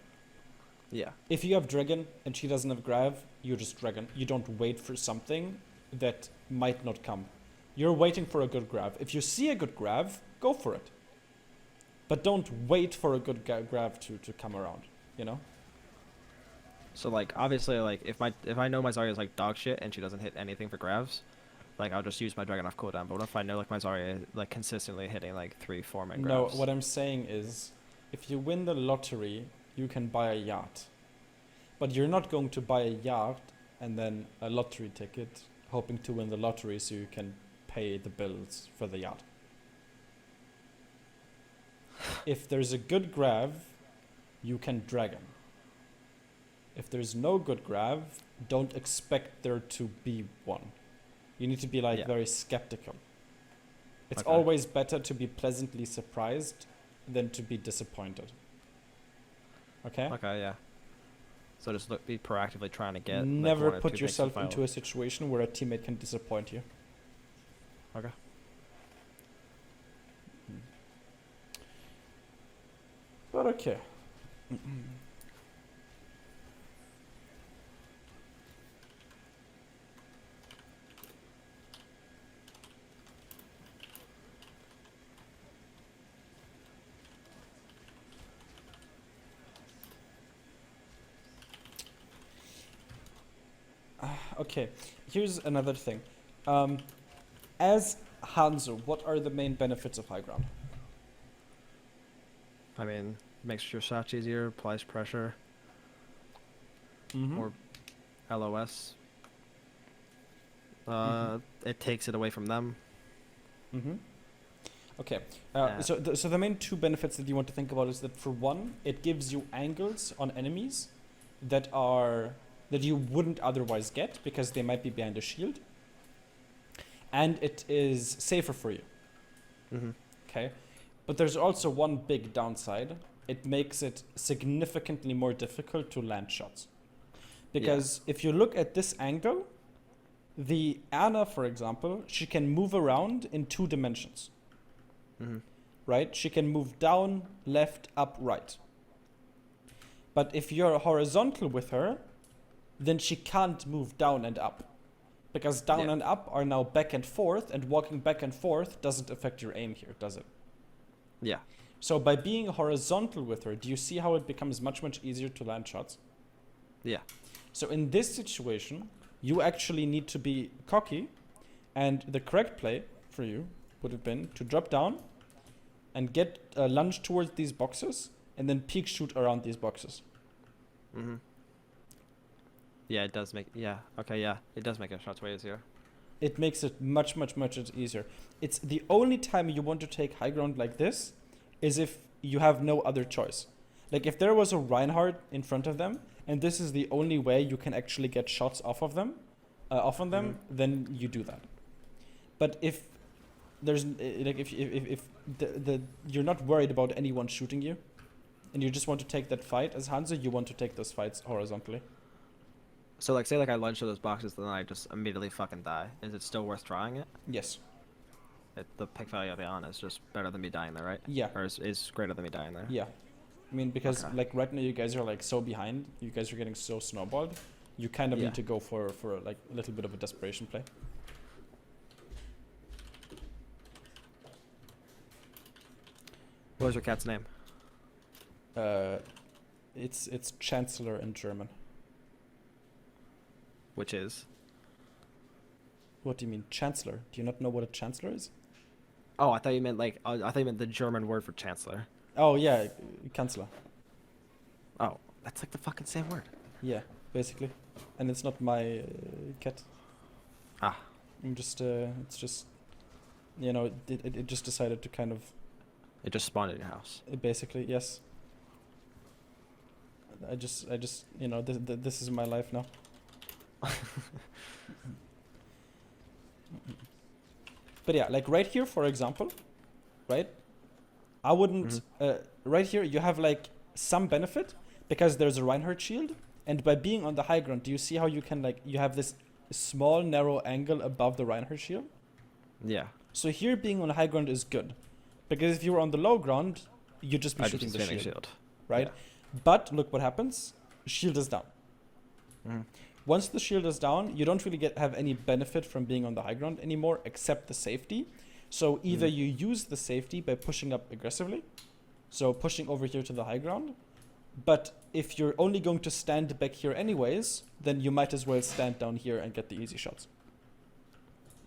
Yeah. If you have dragon and she doesn't have grab, you just dragon. You don't wait for something that might not come. You're waiting for a good grab. If you see a good grab, go for it. But don't wait for a good grab to come around, you know? So like obviously like if I know my Zarya is like dog shit and she doesn't hit anything for grabs, like I'll just use my dragon off cooldown. But what if I know like my Zarya is like consistently hitting like 3-4-man grabs? No, what I'm saying is, if you win the lottery, you can buy a yacht. But you're not going to buy a yacht and then a lottery ticket, hoping to win the lottery so you can pay the bills for the yacht. If there's a good grab, you can dragon. If there's no good grab, don't expect there to be one. You need to be like very skeptical. It's Okay. always better to be pleasantly surprised than to be disappointed. Okay? Okay, yeah. So just be proactively trying to get. Never like, 1 or 2 put picks yourself of into a situation where a teammate can disappoint you. Okay. But okay. Okay, here's another thing. As Hanzo, what are the main benefits of high ground? I mean, makes your shots easier, applies pressure, Mm-hmm. or LOS. It takes it away from them. Mm-hmm. Okay. Yeah. So the main 2 benefits that you want to think about is that, for one, it gives you angles on enemies that you wouldn't otherwise get because they might be behind a shield, and it is safer for you. Mm-hmm. Okay, but there's also one big downside. It makes it significantly more difficult to land shots, because if you look at this angle, the Anna, for example, she can move around in 2 dimensions. Mm-hmm. Right? She can move down, left, up, right. But if you're horizontal with her, then she can't move down and up. Because down and up are now back and forth, and walking back and forth doesn't affect your aim here, does it? Yeah. So by being horizontal with her, do you see how it becomes much, much easier to land shots? Yeah. So in this situation, you actually need to be cocky, and the correct play for you would have been to drop down and get a lunge towards these boxes, and then peek shoot around these boxes. Mm-hmm. Yeah, it does make. Yeah. Okay. Yeah, it does make your shots way easier. It makes it much, much, much easier. It's the only time you want to take high ground like this is if you have no other choice. Like if there was a Reinhardt in front of them, and this is the only way you can actually get shots off of them, then you do that. But if there's if you're not worried about anyone shooting you, and you just want to take that fight as Hanzo, you want to take those fights horizontally. So like, say like I lunge to those boxes, then I just immediately fucking die. Is it still worth trying it? Yes. The pick value of the on is just better than me dying there, right? Yeah. Or is greater than me dying there. Yeah. I mean, because Okay. like right now you guys are like so behind. You guys are getting so snowballed. You kind of need to go for like a little bit of a desperation play. What was your cat's name? It's Chancellor in German. Which is? What do you mean, Chancellor? Do you not know what a Chancellor is? Oh, I thought you meant like I thought you meant the German word for chancellor. Oh yeah, Kanzler. Oh, that's like the fucking same word. Yeah, basically. And it's not my cat. Ah. I'm just it's just, it just decided to kind of It just spawned in your house. basically, yes. I just this is my life now. But yeah, like right here, for example, right? I wouldn't. Right here, you have like some benefit because there's a Reinhardt shield, and by being on the high ground, do you see how you can like you have this small narrow angle above the Reinhardt shield? Yeah. So here, being on high ground is good, because if you were on the low ground, you'd just be I'd shooting just the spinning shield, shield. right? Yeah. But look what happens. Shield is down. Mhm. Once the shield is down, you don't really have any benefit from being on the high ground anymore, except the safety. So either you use the safety by pushing up aggressively, so pushing over here to the high ground. But if you're only going to stand back here anyways, then you might as well stand down here and get the easy shots.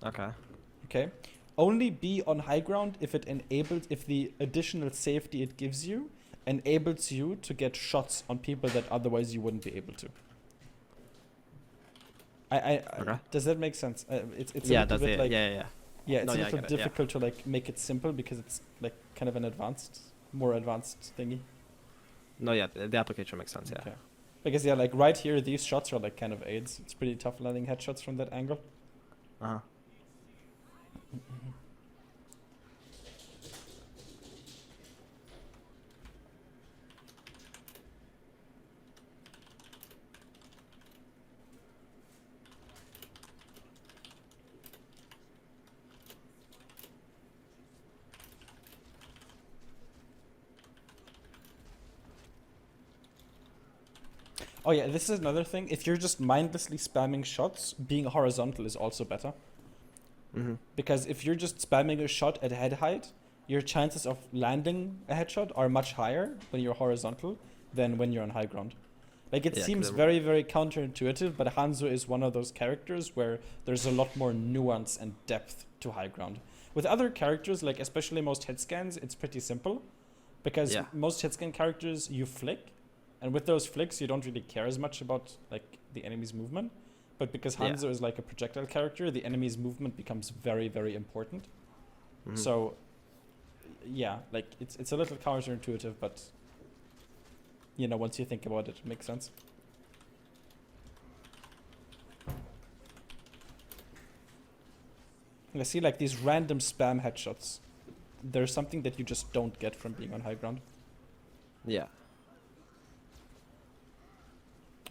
Okay. Okay? Only be on high ground if if the additional safety it gives you enables you to get shots on people that otherwise you wouldn't be able to. Okay. Does that make sense? It's a Yeah, little that's bit it. like Yeah. yeah, it's No, a yeah, I little get it, yeah. difficult to like make it simple because it's like kind of an more advanced thingy. No, yeah, the application makes sense. Yeah. Okay. Because yeah, like right here, these shots are like kind of aids. It's pretty tough landing headshots from that angle. Uh huh. Oh yeah, this is another thing. If you're just mindlessly spamming shots, being horizontal is also better. Mhm. Because if you're just spamming a shot at head height, your chances of landing a headshot are much higher when you're horizontal than when you're on high ground. Like it Yeah, 'cause seems very, very counterintuitive, but Hanzo is one of those characters where there's a lot more nuance and depth to high ground. With other characters, like especially most hit scans, it's pretty simple. Because Yeah. most hit scan characters you flick, and with those flicks you don't really care as much about like the enemy's movement. But because Yeah. Hanzo is like a projectile character, the enemy's movement becomes very, very important. Mhm. So yeah, like it's a little counterintuitive, but once you think about it, it makes sense. I see like these random spam headshots. There's something that you just don't get from being on high ground. Yeah.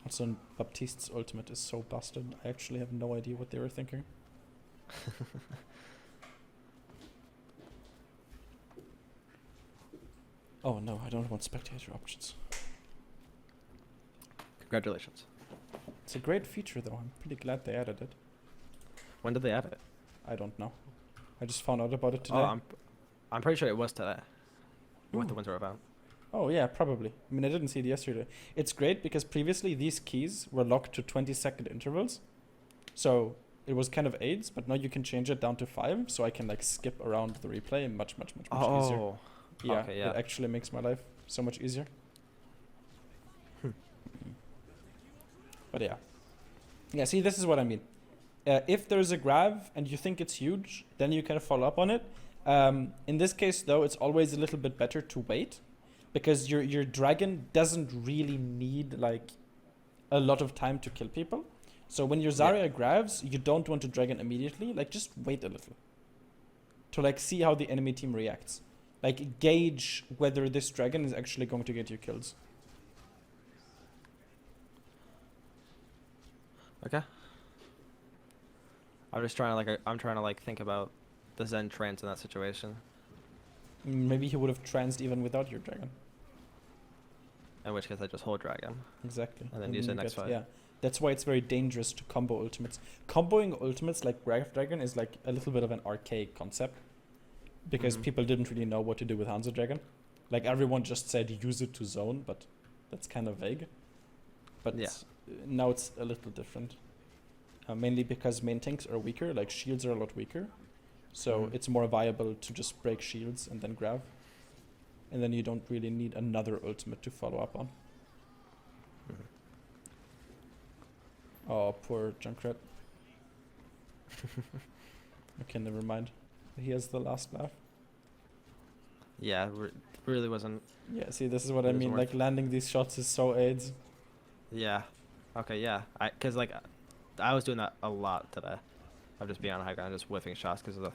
Also, Baptiste's ultimate is so busted. I actually have no idea what they were thinking. Oh no, I don't want spectator options. Congratulations. It's a great feature though. I'm pretty glad they added it. When did they add it? I don't know. I just found out about it today. Oh, I'm pretty sure it was today. With the Ooh. winter event. Oh yeah, probably. I mean, I didn't see it yesterday. It's great because previously these keys were locked to 20-second intervals. So it was kind of aids, but now you can change it down to 5, so I can like skip around the replay much easier. Oh. Yeah, Okay, yeah. it actually makes my life so much easier. But yeah. Yeah, see, this is what I mean. If there's a grab and you think it's huge, then you can follow up on it. In this case, though, it's always a little bit better to wait, because your dragon doesn't really need like a lot of time to kill people. So when your Zarya grabs, you don't want to dragon immediately. Like just wait a little to like see how the enemy team reacts. Like gauge whether this dragon is actually going to get you kills. Okay. I'm trying to like think about the Zen trance in that situation. Maybe he would have transed even without your dragon. In which case I just hold dragon. Exactly. And then use it next fight. Yeah. That's why it's very dangerous to combo ultimates. Comboing ultimates like Graph Dragon is like a little bit of an archaic concept. Because people didn't really know what to do with Hanzo Dragon. Like everyone just said use it to zone, but that's kind of vague. But now it's a little different. Mainly because main tanks are weaker, like shields are a lot weaker. So it's more viable to just break shields and then grab. And then you don't really need another ultimate to follow up on. Oh, poor Junkrat. Okay, never mind. He has the last laugh. Yeah, really wasn't. Yeah, see, this is what I It was mean. worth- Like, landing these shots is so AIDS. Yeah. Okay, yeah. Cause like, I was doing that a lot today. Of just being on high ground, just whiffing shots because of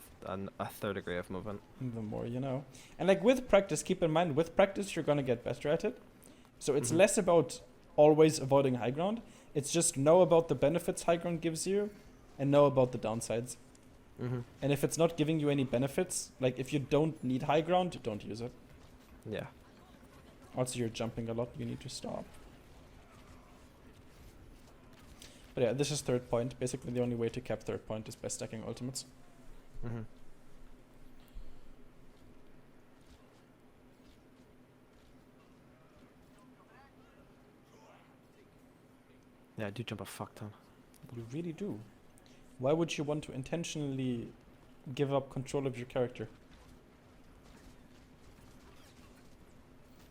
a third degree of movement. The more you know. And like with practice, keep in mind, with practice, you're gonna get better at it. So it's Mhm. less about always avoiding high ground. It's just know about the benefits high ground gives you and know about the downsides. Mhm. And if it's not giving you any benefits, like if you don't need high ground, don't use it. Yeah. Also, you're jumping a lot. You need to stop. But yeah, this is third point. Basically, the only way to cap third point is by stacking ultimates. Mhm. Yeah, I do jump a fuck ton. You really do. Why would you want to intentionally give up control of your character?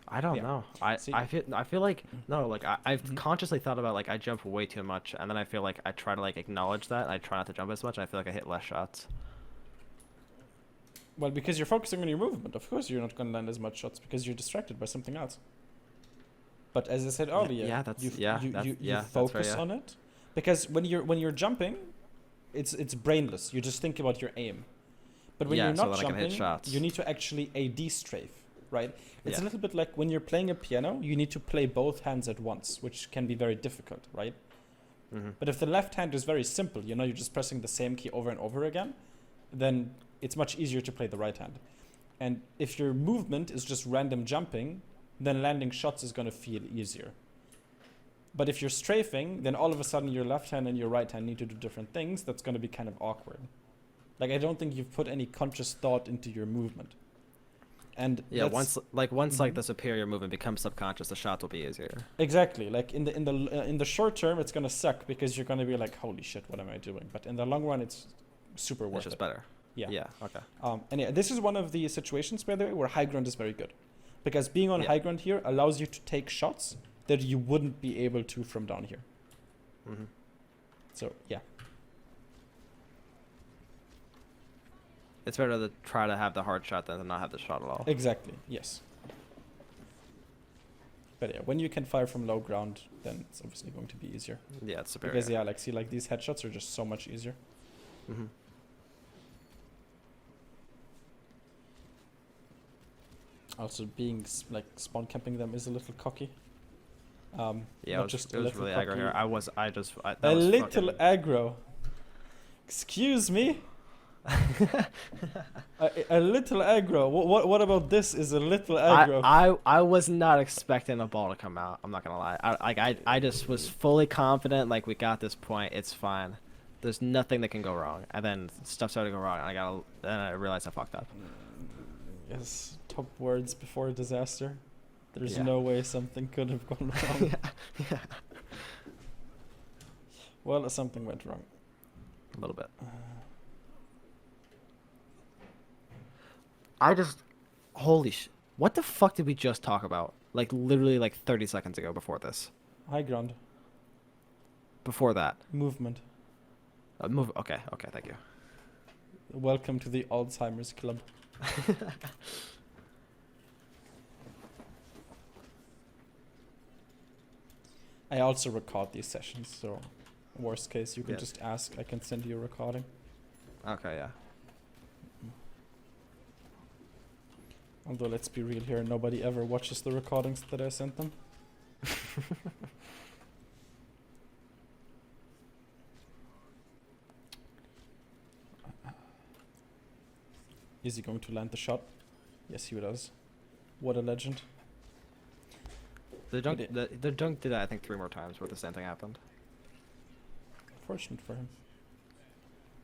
I don't Yeah. know. See- I feel like no, like I've Mhm. consciously thought about like I jump way too much, and then I feel like I try to like acknowledge that. And I try not to jump as much. And I feel like I hit less shots. Well, because you're focusing on your movement. Of course, you're not going to land as much shots because you're distracted by something else. But as I said earlier, yeah, that's- you, yeah, you, that's- you, yeah, you that's fair, focus yeah. on it. Because when you're jumping, it's brainless. You just think about your aim. But when Yeah, you're so not that I can hit jumping, shots. you need to actually AD strafe, right? It's a Yeah. little bit like when you're playing a piano, you need to play both hands at once, which can be very difficult, right? Mhm. But if the left hand is very simple, you know, you're just pressing the same key over and over again, then it's much easier to play the right hand. And if your movement is just random jumping, then landing shots is going to feel easier. But if you're strafing, then all of a sudden your left hand and your right hand need to do different things. That's going to be kind of awkward. Like, I don't think you've put any conscious thought into your movement. And Yeah, that's- once like Mhm. the superior movement becomes subconscious, the shots will be easier. Exactly. Like in the short term, it's gonna suck because you're gonna be like, holy shit, what am I doing? But in the long run, it's super It's worth just it. better. Yeah. Yeah. Okay. And yeah, this is one of the situations, by the way, where high ground is very good, because being on Yeah. high ground here allows you to take shots that you wouldn't be able to from down here. Mhm. So yeah, It's better to try to have the hard shot than to not have the shot at all. exactly. Yes. But yeah, when you can fire from low ground, then it's obviously going to be easier. Yeah, it's superior. Because yeah, like see, like these headshots are just so much easier. Mhm. Also, being like spawn camping them is a little cocky. Yeah, not it was, just it a was little really aggro cocky. here. That A was little fucking- aggro. Excuse me. a little aggro. What about this is a little aggro? I was not expecting the ball to come out. I'm not gonna lie. I just was fully confident. Like, we got this point. It's fine. There's nothing that can go wrong. And then stuff started to go wrong. And I realized I fucked up. Yes, top words before disaster. There's Yeah. no way something could have gone wrong. Yeah. Well, something went wrong. A little bit. Uh, I just, holy sh! What the fuck did we just talk about? Like, literally like 30 seconds ago before this. High ground. Before that. Movement. Move. Okay, thank you. Welcome to the Alzheimer's Club. I also record these sessions, so worst case, you can Yeah. just ask. I can send you a recording. Okay, yeah. Although, let's be real here, nobody ever watches the recordings that I sent them. Is he going to land the shot? Yes, he does. What a legend. The dunk, It- the dunk did that, I think, 3 more times where the same thing happened. Fortunate for him.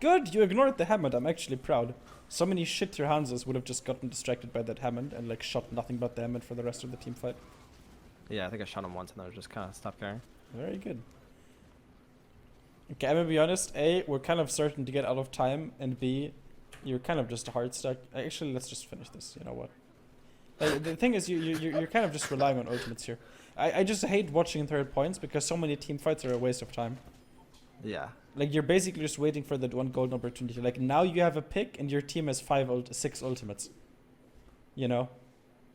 Good, you ignored the Hammond. I'm actually proud. So many shit your Hansas would have just gotten distracted by that Hammond and like shot nothing but the Hammond for the rest of the team fight. Yeah, I think I shot him once and then I just kind of stopped caring. Very good. Okay, I'm gonna be honest. A, we're kind of starting to get out of time, and B, you're kind of just a hard stack. Actually, let's just finish this. You know what? The thing is, you're kind of just relying on ultimates here. I just hate watching third points because so many team fights are a waste of time. Yeah. Like you're basically just waiting for that one golden opportunity. Like now you have a pick and your team has 6 ultimates. You know?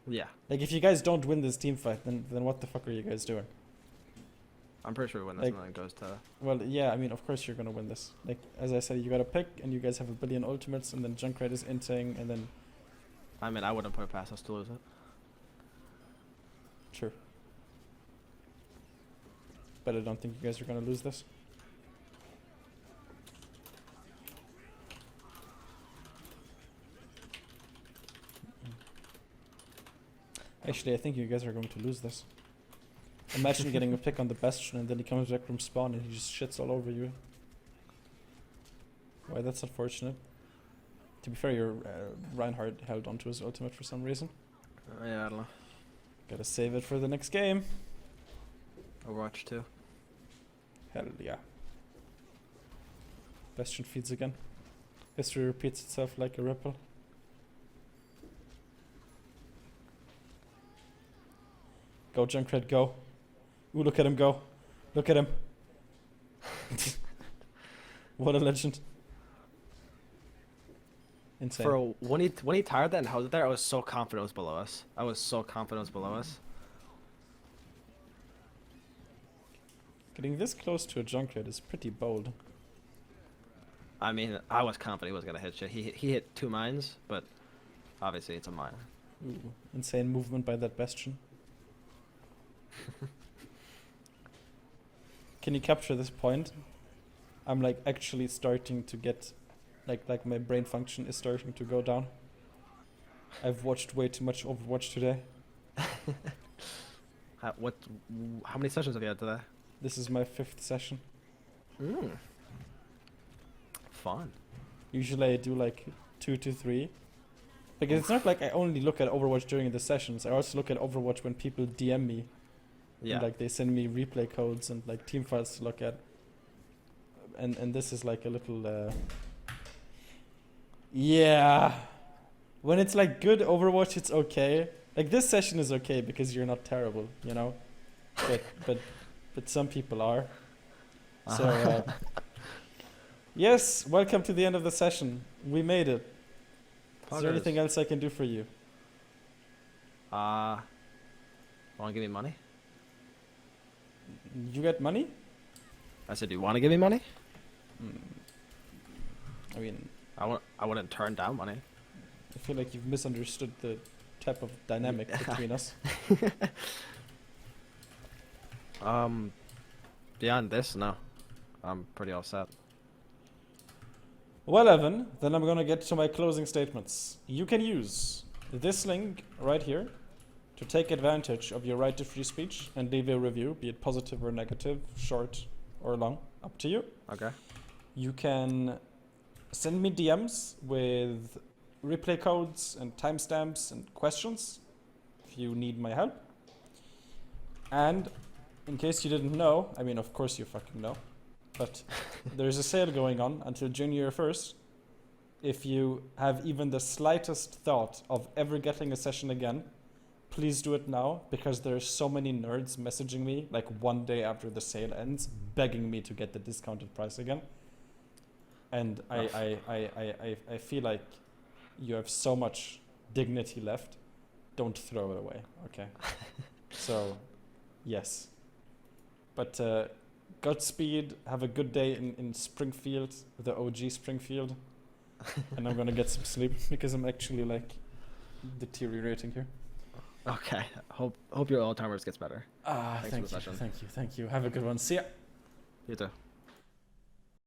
Yeah. Like if you guys don't win this team fight, then what the fuck are you guys doing? I'm pretty sure when this one goes to. Well, yeah, I mean, of course you're gonna win this. Like as I said, you got a pick and you guys have a billion ultimates, and then Junkrat is inting, and then. I mean, I wouldn't put it past us to lose it. Sure. But I don't think you guys are gonna lose this. Actually, I think you guys are going to lose this. Imagine getting a pick on the Bastion and then he comes back from spawn and he just shits all over you. Why, that's unfortunate. To be fair, your Reinhardt held onto his ultimate for some reason. Yeah, I don't know. Gotta save it for the next game. Overwatch 2. Hell yeah. Bastion feeds again. History repeats itself like a ripple. Go, Junkrat, go. Ooh, look at him go. Look at him. What a legend. Insane. For when he tired that and held it there, I was so confident it was below us. I was so confident it was below us. Getting this close to a Junkrat is pretty bold. I mean, I was confident he was gonna hit shit. He hit 2 mines, but obviously it's a mine. Ooh, insane movement by that Bastion. Can you capture this point? I'm like actually starting to get like my brain function is starting to go down. I've watched way too much Overwatch today. How many sessions have you had today? This is my 5th session. Fun. Usually I do like 2 to 3. Because it's not like I only look at Overwatch during the sessions. I also look at Overwatch when people DM me. Yeah. And like they send me replay codes and like team files to look at. And this is like a little yeah. When it's like good Overwatch, it's okay. Like this session is okay because you're not terrible, you know? But some people are. So yes, welcome to the end of the session. We made it. Is there anything else I can do for you? Wanna give me money? You get money? I said, do you want to give me money? I mean, I wouldn't turn down money. I feel like you've misunderstood the type of dynamic between us. Beyond this, no. I'm pretty all set. Well, Evan, then I'm gonna get to my closing statements. You can use this link right here to take advantage of your right to free speech and leave a review, be it positive or negative, short or long, up to you. Okay. You can send me DMs with replay codes and timestamps and questions if you need my help. And in case you didn't know, I mean, of course you fucking know, but there's a sale going on until January 1st. If you have even the slightest thought of ever getting a session again, please do it now, because there's so many nerds messaging me like one day after the sale ends, begging me to get the discounted price again. And I feel like you have so much dignity left. Don't throw it away, okay? So, yes. But Godspeed, have a good day in Springfield, the OG Springfield. And I'm gonna get some sleep because I'm actually like deteriorating here. Okay. Hope your Alzheimer's gets better. Thank you. Have a good one. See ya. You too.